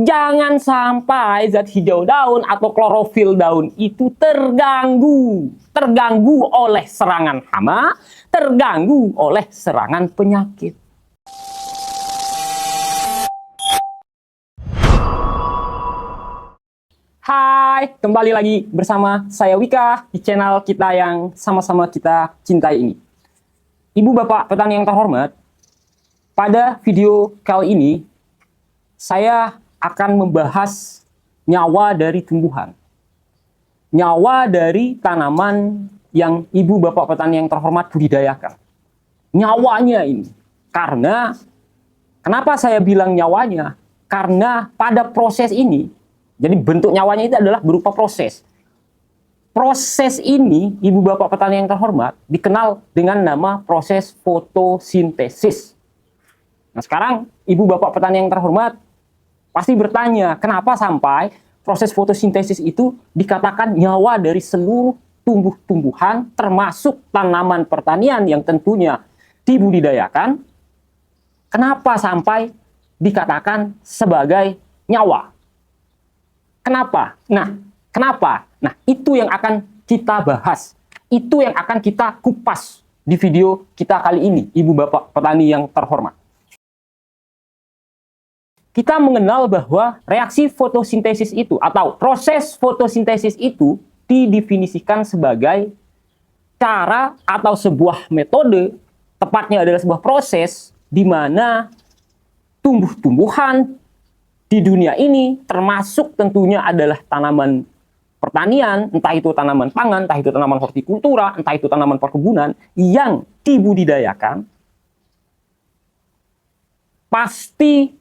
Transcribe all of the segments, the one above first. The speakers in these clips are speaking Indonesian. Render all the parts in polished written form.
Jangan sampai zat hijau daun atau klorofil daun itu terganggu oleh serangan hama, terganggu oleh serangan penyakit. Hai, kembali lagi bersama saya Wika di channel kita yang sama-sama kita cintai ini. Ibu bapak petani yang terhormat, pada video kali ini saya akan membahas nyawa dari tumbuhan. Nyawa dari tanaman yang ibu bapak petani yang terhormat budidayakan. Nyawanya ini. Karena, kenapa saya bilang nyawanya? Karena pada proses ini, jadi bentuk nyawanya itu adalah berupa proses. Proses ini, ibu bapak petani yang terhormat, dikenal dengan nama proses fotosintesis. Nah sekarang, ibu bapak petani yang terhormat, pasti bertanya, kenapa sampai proses fotosintesis itu dikatakan nyawa dari seluruh tumbuh-tumbuhan, termasuk tanaman pertanian yang tentunya dibudidayakan, kenapa sampai dikatakan sebagai nyawa? Kenapa? Kenapa? Nah, itu yang akan kita bahas. Itu yang akan kita kupas di video kita kali ini, ibu bapak petani yang terhormat. Kita mengenal bahwa reaksi fotosintesis itu atau proses fotosintesis itu didefinisikan sebagai cara atau sebuah metode, tepatnya adalah sebuah proses di mana tumbuh-tumbuhan di dunia ini termasuk tentunya adalah tanaman pertanian, entah itu tanaman pangan, entah itu tanaman hortikultura, entah itu tanaman perkebunan yang dibudidayakan pasti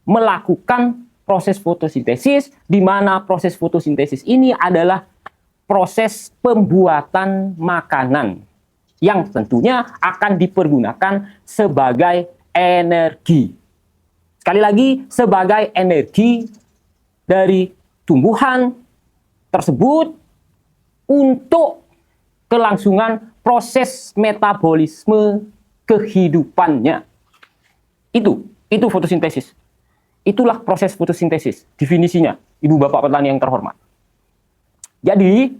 melakukan proses fotosintesis, di mana proses fotosintesis ini adalah proses pembuatan makanan yang tentunya akan dipergunakan sebagai energi. Sekali lagi, sebagai energi dari tumbuhan tersebut untuk kelangsungan proses metabolisme kehidupannya. Itu fotosintesis. Itulah proses fotosintesis, definisinya, ibu bapak petani yang terhormat. Jadi,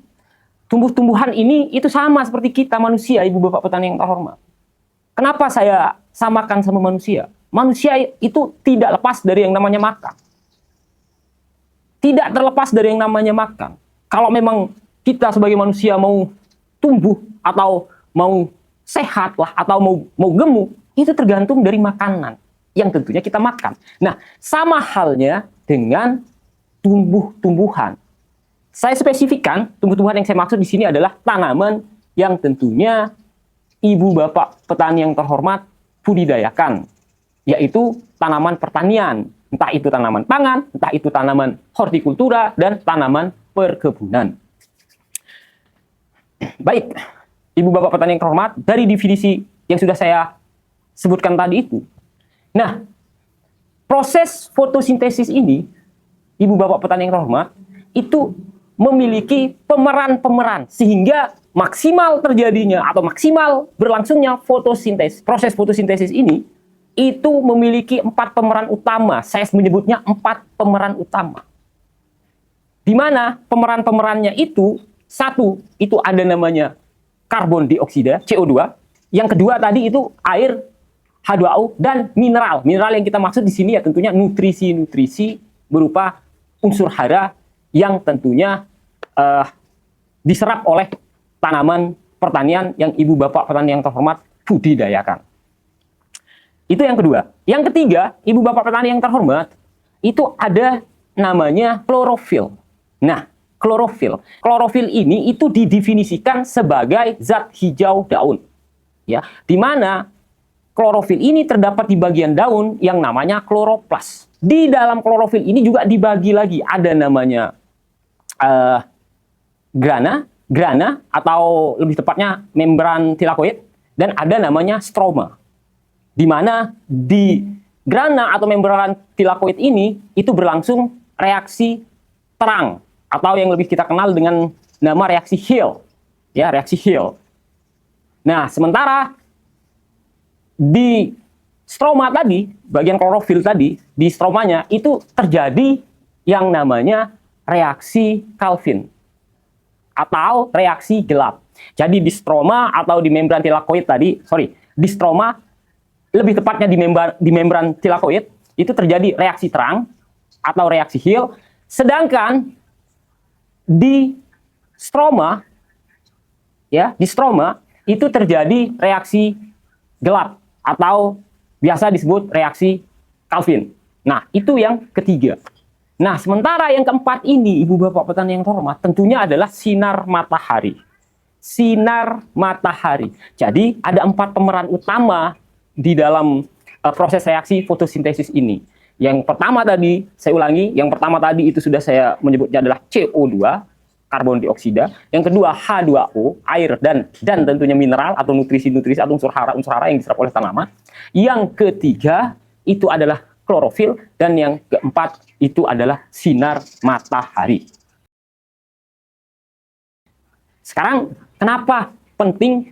tumbuh-tumbuhan ini itu sama seperti kita manusia, ibu bapak petani yang terhormat. Kenapa saya samakan sama manusia? Manusia itu tidak lepas dari yang namanya makan. Tidak terlepas dari yang namanya makan. Kalau memang kita sebagai manusia mau tumbuh atau mau sehat lah atau mau gemuk, itu tergantung dari makanan yang tentunya kita makan. Nah, sama halnya dengan tumbuh-tumbuhan. Saya spesifikkan, tumbuh-tumbuhan yang saya maksud di sini adalah tanaman yang tentunya ibu bapak petani yang terhormat budidayakan, yaitu tanaman pertanian, entah itu tanaman pangan, entah itu tanaman hortikultura, dan tanaman perkebunan. Baik, ibu bapak petani yang terhormat, dari definisi yang sudah saya sebutkan tadi itu, nah, proses fotosintesis ini, ibu bapak petani yang terhormat, itu memiliki pemeran-pemeran sehingga maksimal terjadinya atau maksimal berlangsungnya fotosintesis. Proses fotosintesis ini itu memiliki 4 pemeran utama. Saya menyebutnya 4 pemeran utama. Di mana pemeran-pemerannya itu, satu, itu ada namanya karbon dioksida, CO2. Yang kedua tadi itu air, H2O, dan mineral. Mineral yang kita maksud di sini ya tentunya nutrisi-nutrisi berupa unsur hara yang tentunya diserap oleh tanaman pertanian yang ibu bapak petani yang terhormat budidayakan. Itu yang kedua. Yang ketiga, ibu bapak petani yang terhormat, itu ada namanya klorofil. Nah, klorofil. Klorofil ini itu didefinisikan sebagai zat hijau daun. Ya, di mana klorofil ini terdapat di bagian daun yang namanya kloroplas. Di dalam klorofil ini juga dibagi lagi. Ada namanya grana atau lebih tepatnya membran tilakoid. Dan ada namanya stroma. Di mana di grana atau membran tilakoid ini itu berlangsung reaksi terang. Atau yang lebih kita kenal dengan nama reaksi Hill. Ya, reaksi Hill. Nah, sementara di stroma tadi, bagian klorofil tadi, di stromanya itu terjadi yang namanya reaksi Calvin atau reaksi gelap. Jadi di stroma atau di membran tilakoid tadi, di stroma, lebih tepatnya di membran tilakoid, itu terjadi reaksi terang atau reaksi Hill, sedangkan di stroma, ya, di stroma itu terjadi reaksi gelap atau biasa disebut reaksi Calvin. Nah, itu yang ketiga. Nah, sementara yang keempat ini, Ibu Bapak petani yang terhormat, tentunya adalah sinar matahari. Sinar matahari. Jadi, ada 4 pemeran utama di dalam proses reaksi fotosintesis ini. Yang pertama tadi, saya ulangi, yang pertama tadi itu sudah saya menyebutnya adalah CO2, karbon dioksida. Yang kedua H2O, air dan tentunya mineral atau nutrisi-nutrisi atau unsur hara yang diserap oleh tanaman. Yang ketiga itu adalah klorofil dan yang keempat itu adalah sinar matahari. Sekarang kenapa penting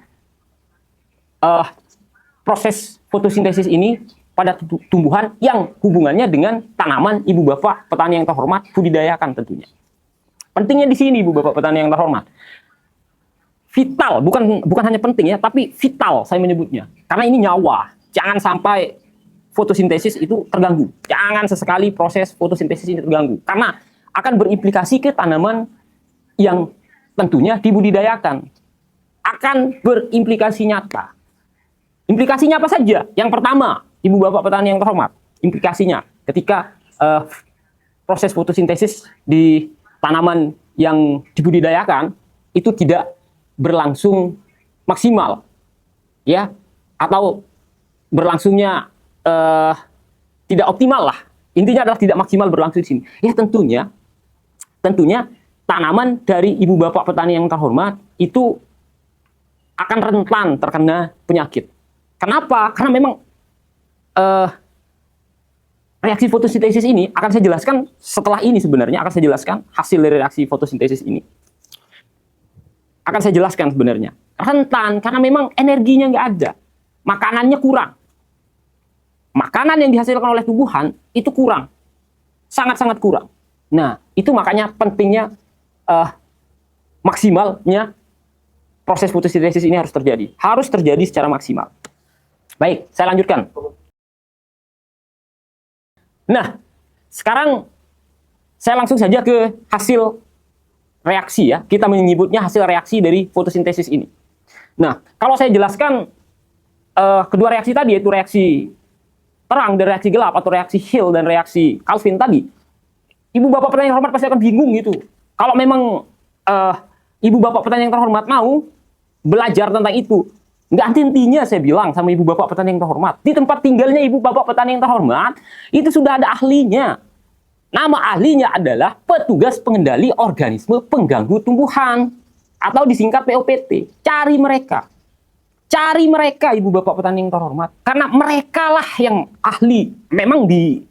proses fotosintesis ini pada tumbuhan yang hubungannya dengan tanaman Ibu Bapak petani yang terhormat budidayakan tentunya. Pentingnya di sini Ibu Bapak petani yang terhormat. Vital, bukan hanya penting ya, tapi vital saya menyebutnya. Karena ini nyawa. Jangan sampai fotosintesis itu terganggu. Jangan sesekali proses fotosintesis ini terganggu. Karena akan berimplikasi ke tanaman yang tentunya dibudidayakan. Akan berimplikasi nyata. Implikasinya apa saja? Yang pertama, Ibu Bapak petani yang terhormat, implikasinya ketika proses fotosintesis di tanaman yang dibudidayakan itu tidak berlangsung maksimal, ya, atau berlangsungnya tidak optimal lah. Intinya adalah tidak maksimal berlangsung di sini. Ya tentunya tanaman dari Ibu Bapak petani yang terhormat itu akan rentan terkena penyakit. Kenapa? Karena memang reaksi fotosintesis ini akan saya jelaskan setelah ini sebenarnya, akan saya jelaskan hasil dari reaksi fotosintesis ini. Akan saya jelaskan sebenarnya. Rentan, karena memang energinya nggak ada. Makanannya kurang. Makanan yang dihasilkan oleh tumbuhan itu kurang. Sangat-sangat kurang. Nah, itu makanya pentingnya maksimalnya proses fotosintesis ini harus terjadi. Harus terjadi secara maksimal. Baik, saya lanjutkan. Nah, sekarang saya langsung saja ke hasil reaksi ya. Kita menyebutnya hasil reaksi dari fotosintesis ini. Nah, kalau saya jelaskan kedua reaksi tadi, yaitu reaksi terang dan reaksi gelap atau reaksi Hill dan reaksi Calvin tadi, Ibu Bapak petani yang terhormat pasti akan bingung gitu. Kalau memang Ibu Bapak petani yang terhormat mau belajar tentang itu, nggak henti-hentinya saya bilang sama Ibu Bapak petani yang terhormat. Di tempat tinggalnya Ibu Bapak petani yang terhormat, itu sudah ada ahlinya. Nama ahlinya adalah petugas pengendali organisme pengganggu tumbuhan. Atau disingkat POPT. Cari mereka. Cari mereka Ibu Bapak petani yang terhormat. Karena mereka lah yang ahli. Memang di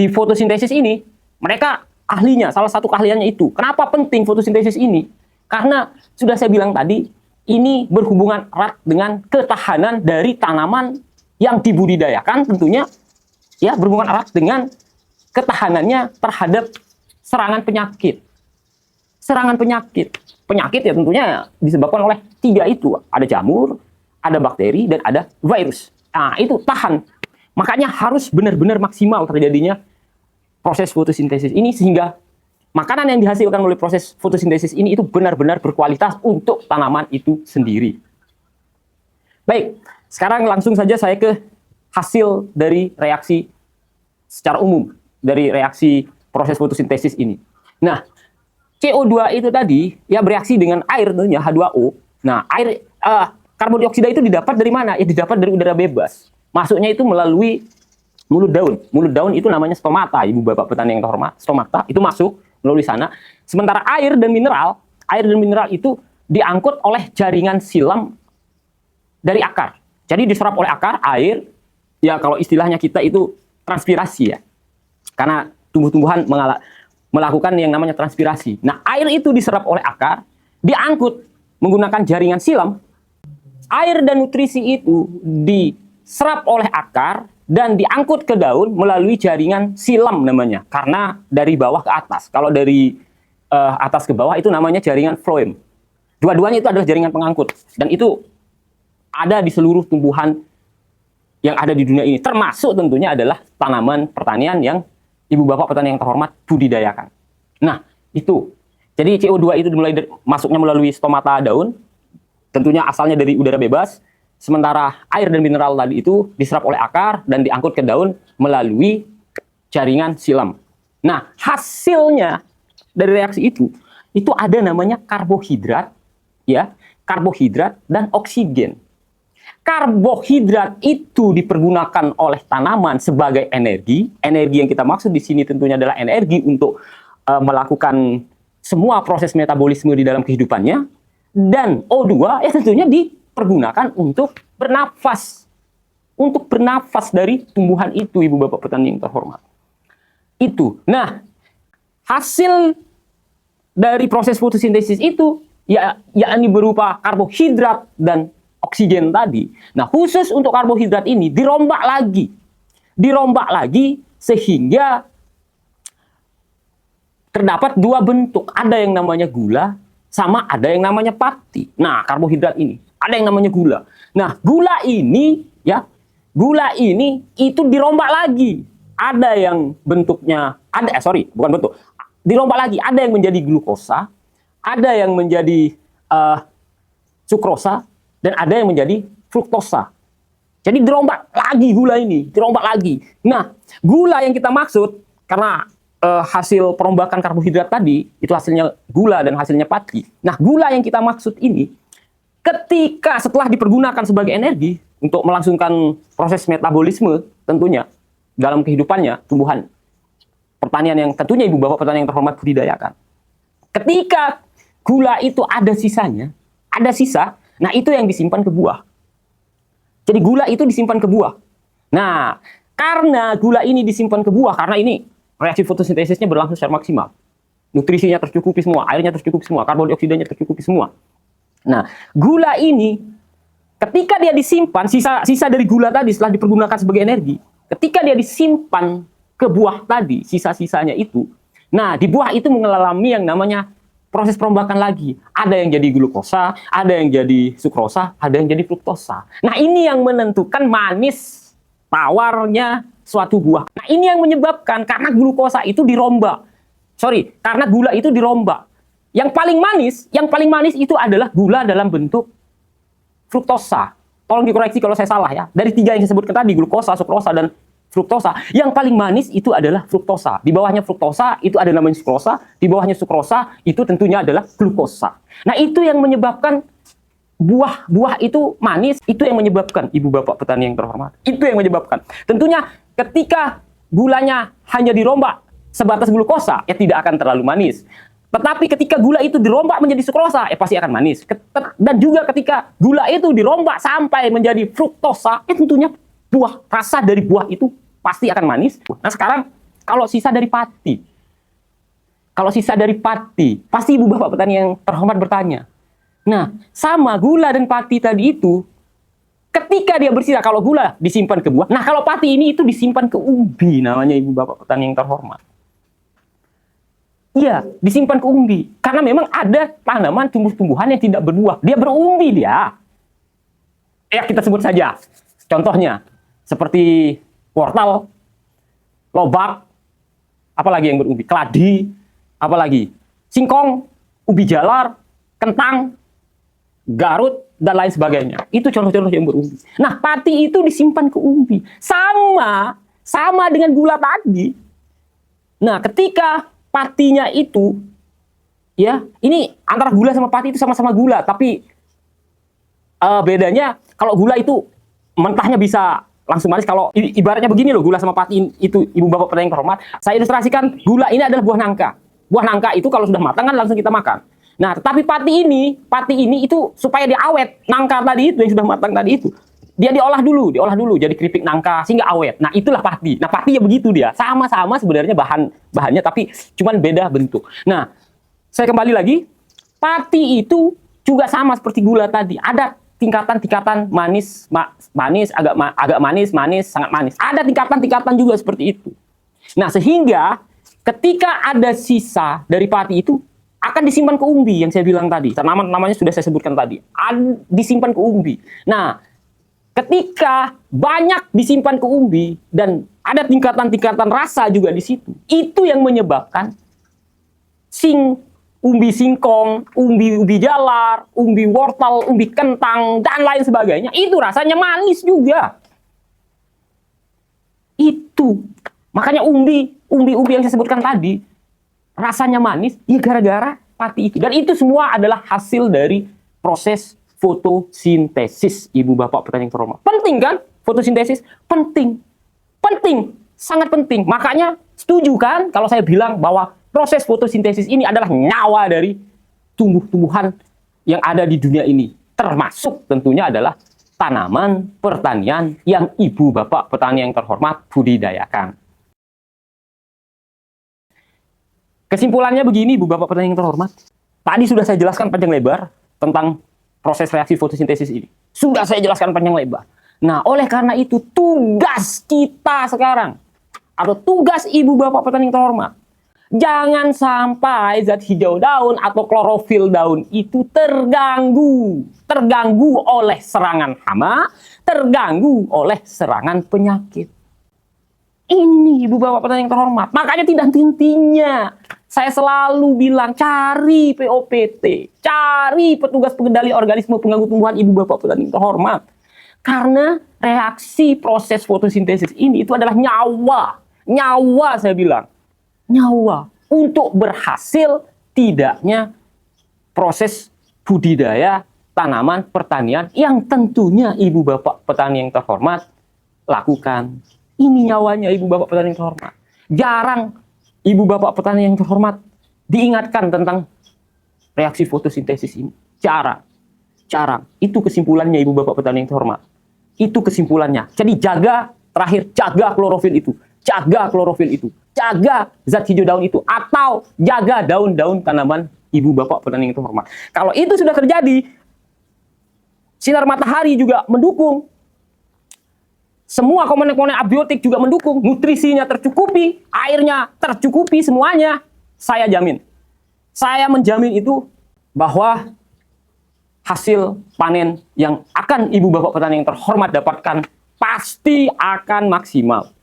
fotosintesis ini, mereka ahlinya, salah satu keahliannya itu. Kenapa penting fotosintesis ini? Karena sudah saya bilang tadi, ini berhubungan erat dengan ketahanan dari tanaman yang dibudidayakan tentunya, ya, berhubungan erat dengan ketahanannya terhadap serangan penyakit. Serangan penyakit. Penyakit ya tentunya disebabkan oleh 3 itu. Ada jamur, ada bakteri, dan ada virus. Nah, itu tahan. Makanya harus benar-benar maksimal terjadinya proses fotosintesis ini sehingga makanan yang dihasilkan oleh proses fotosintesis ini itu benar-benar berkualitas untuk tanaman itu sendiri. Baik, sekarang langsung saja saya ke hasil dari reaksi secara umum, dari reaksi proses fotosintesis ini. Nah, CO2 itu tadi ya bereaksi dengan air tentunya H2O. Nah, air karbon dioksida itu didapat dari mana? Ya didapat dari udara bebas. Masuknya itu melalui mulut daun. Mulut daun itu namanya stomata, Ibu Bapak petani yang terhormat. Stomata itu masuk melalui sana. Sementara air dan mineral itu diangkut oleh jaringan silam dari akar. Jadi diserap oleh akar, air, ya kalau istilahnya kita itu transpirasi ya. Karena tumbuh-tumbuhan melakukan yang namanya transpirasi. Nah, air itu diserap oleh akar, diangkut menggunakan jaringan silam air dan nutrisi itu diserap oleh akar dan diangkut ke daun melalui jaringan silam namanya. Karena dari bawah ke atas. Kalau dari atas ke bawah itu namanya jaringan phloem. Dua-duanya itu adalah jaringan pengangkut. Dan itu ada di seluruh tumbuhan yang ada di dunia ini. Termasuk tentunya adalah tanaman pertanian yang ibu bapak petani yang terhormat budidayakan. Nah, itu. Jadi CO2 itu masuknya melalui stomata daun. Tentunya asalnya dari udara bebas. Sementara air dan mineral tadi itu diserap oleh akar dan diangkut ke daun melalui jaringan silam. Nah, hasilnya dari reaksi itu ada namanya karbohidrat, ya, karbohidrat dan oksigen. Karbohidrat itu dipergunakan oleh tanaman sebagai energi. Energi yang kita maksud di sini tentunya adalah energi untuk melakukan semua proses metabolisme di dalam kehidupannya. Dan O2 ya tentunya dipergunakan untuk bernafas. Untuk bernafas dari tumbuhan itu, ibu bapak petani yang terhormat. Itu. Nah, hasil dari proses fotosintesis itu yakni berupa karbohidrat dan oksigen tadi. Nah, khusus untuk karbohidrat ini dirombak lagi sehingga terdapat dua bentuk. Ada yang namanya gula, sama ada yang namanya pati. Nah, karbohidrat ini ada yang namanya gula. Nah, gula ini itu dirombak lagi. Ada yang bentuknya dirombak lagi. Ada yang menjadi glukosa, ada yang menjadi sukrosa, dan ada yang menjadi fruktosa. Jadi dirombak lagi gula ini, dirombak lagi. Nah, gula yang kita maksud karena hasil perombakan karbohidrat tadi itu hasilnya gula dan hasilnya pati. Nah, gula yang kita maksud ini ketika setelah dipergunakan sebagai energi untuk melangsungkan proses metabolisme tentunya dalam kehidupannya tumbuhan pertanian yang tentunya ibu bapak petani yang terhormat budidayakan. Ketika gula itu ada sisanya, ada sisa, nah itu yang disimpan ke buah. Jadi gula itu disimpan ke buah. Nah, karena gula ini disimpan ke buah, karena ini reaksi fotosintesisnya berlangsung secara maksimal. Nutrisinya tercukupi semua, airnya tercukupi semua, karbon dioksidanya tercukupi semua. Nah, gula ini ketika dia disimpan, sisa dari gula tadi setelah dipergunakan sebagai energi, ketika dia disimpan ke buah tadi, sisa-sisanya itu, nah di buah itu mengalami yang namanya proses perombakan lagi. Ada yang jadi glukosa, ada yang jadi sukrosa, ada yang jadi fruktosa. Nah, ini yang menentukan manis tawarnya suatu buah. Nah, ini yang menyebabkan karena glukosa itu dirombak. Karena gula itu dirombak. Yang paling manis itu adalah gula dalam bentuk fruktosa. Tolong dikoreksi kalau saya salah ya. Dari tiga yang saya sebutkan tadi, glukosa, sukrosa, dan fruktosa. Yang paling manis itu adalah fruktosa. Di bawahnya fruktosa itu ada namanya sukrosa. Di bawahnya sukrosa itu tentunya adalah glukosa. Nah, itu yang menyebabkan buah itu manis. Itu yang menyebabkan ibu bapak petani yang terhormat. Itu yang menyebabkan. Tentunya ketika gulanya hanya dirombak sebatas glukosa, ya tidak akan terlalu manis. Tetapi ketika gula itu dirombak menjadi sukrosa, pasti akan manis. Dan juga ketika gula itu dirombak sampai menjadi fruktosa, tentunya rasa dari buah itu pasti akan manis. Nah, sekarang kalau sisa dari pati, pasti ibu bapak petani yang terhormat bertanya. Nah, sama gula dan pati tadi itu, ketika dia bersisa, kalau gula disimpan ke buah, nah kalau pati ini itu disimpan ke umbi, namanya ibu bapak petani yang terhormat. Iya, disimpan ke umbi. Karena memang ada tanaman tumbuh-tumbuhan yang tidak berbuah. Dia berumbi dia. Ya, kita sebut saja. Contohnya, seperti wortel, lobak, apalagi yang berumbi? Keladi, apalagi? Singkong, ubi jalar, kentang, garut, dan lain sebagainya. Itu contoh-contoh yang berumbi. Nah, pati itu disimpan ke umbi. Sama dengan gula tadi. Nah, ketika patinya itu, ya, ini antara gula sama pati itu sama-sama gula, tapi bedanya kalau gula itu mentahnya bisa langsung manis. Kalau ibaratnya begini loh, gula sama pati itu ibu bapak petani yang terhormat, saya ilustrasikan gula ini adalah buah nangka. Buah nangka itu kalau sudah matang kan langsung kita makan. Nah, tetapi pati ini itu supaya dia awet, nangka tadi itu yang sudah matang tadi itu, dia diolah dulu jadi keripik nangka sehingga awet. Nah, itulah pati. Nah, pati ya begitu dia. Sama-sama sebenarnya bahannya tapi cuman beda bentuk. Nah, saya kembali lagi. Pati itu juga sama seperti gula tadi. Ada tingkatan-tingkatan manis, manis, agak manis, manis, sangat manis. Ada tingkatan-tingkatan juga seperti itu. Nah, sehingga ketika ada sisa dari pati itu akan disimpan ke umbi yang saya bilang tadi. Namanya sudah saya sebutkan tadi. Disimpan ke umbi. Nah, ketika banyak disimpan ke umbi dan ada tingkatan-tingkatan rasa juga di situ, itu yang menyebabkan umbi singkong, umbi jalar, umbi wortel, umbi kentang, dan lain sebagainya, itu rasanya manis juga. Itu. Makanya umbi yang saya sebutkan tadi, rasanya manis, ya gara-gara pati itu. Dan itu semua adalah hasil dari proses fotosintesis, Ibu Bapak petani yang terhormat. Penting kan? Fotosintesis? Penting. Penting. Sangat penting. Makanya setuju kan kalau saya bilang bahwa proses fotosintesis ini adalah nyawa dari tumbuh-tumbuhan yang ada di dunia ini. Termasuk tentunya adalah tanaman pertanian yang Ibu Bapak petani yang terhormat budidayakan. Kesimpulannya begini, Ibu Bapak petani yang terhormat. Tadi sudah saya jelaskan panjang lebar tentang proses reaksi fotosintesis ini. Sudah saya jelaskan panjang lebar. Nah, oleh karena itu tugas kita sekarang, atau tugas Ibu Bapak petani yang terhormat, jangan sampai zat hijau daun atau klorofil daun itu terganggu. Terganggu oleh serangan hama, terganggu oleh serangan penyakit. Ini Ibu Bapak petani yang terhormat. Makanya tidak henti-hentinya saya selalu bilang cari POPT, cari petugas pengendali organisme pengganggu tumbuhan Ibu Bapak petani yang terhormat. Karena reaksi proses fotosintesis ini itu adalah nyawa. Nyawa saya bilang. Nyawa untuk berhasil tidaknya proses budidaya tanaman pertanian yang tentunya Ibu Bapak petani yang terhormat lakukan. Ini nyawanya Ibu Bapak petani yang terhormat. Jarang Ibu Bapak petani yang terhormat diingatkan tentang reaksi fotosintesis ini. Jarang. Itu kesimpulannya Ibu Bapak petani yang terhormat. Itu kesimpulannya. Jadi jaga klorofil itu. Jaga klorofil itu. Jaga zat hijau daun itu. Atau jaga daun-daun tanaman Ibu Bapak petani yang terhormat. Kalau itu sudah terjadi, sinar matahari juga mendukung. Semua komponen-komponen abiotik juga mendukung. Nutrisinya tercukupi, airnya tercukupi, semuanya. Saya jamin. Saya menjamin itu bahwa hasil panen yang akan Ibu Bapak petani yang terhormat dapatkan pasti akan maksimal.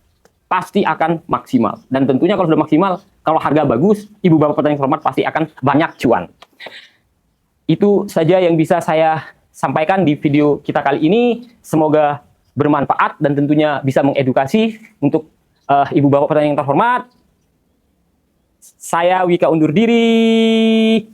Pasti akan maksimal. Dan tentunya kalau sudah maksimal, kalau harga bagus, Ibu Bapak petani yang terhormat pasti akan banyak cuan. Itu saja yang bisa saya sampaikan di video kita kali ini. Semoga bermanfaat dan tentunya bisa mengedukasi untuk Ibu Bapak petani yang terhormat. Saya Wika undur diri.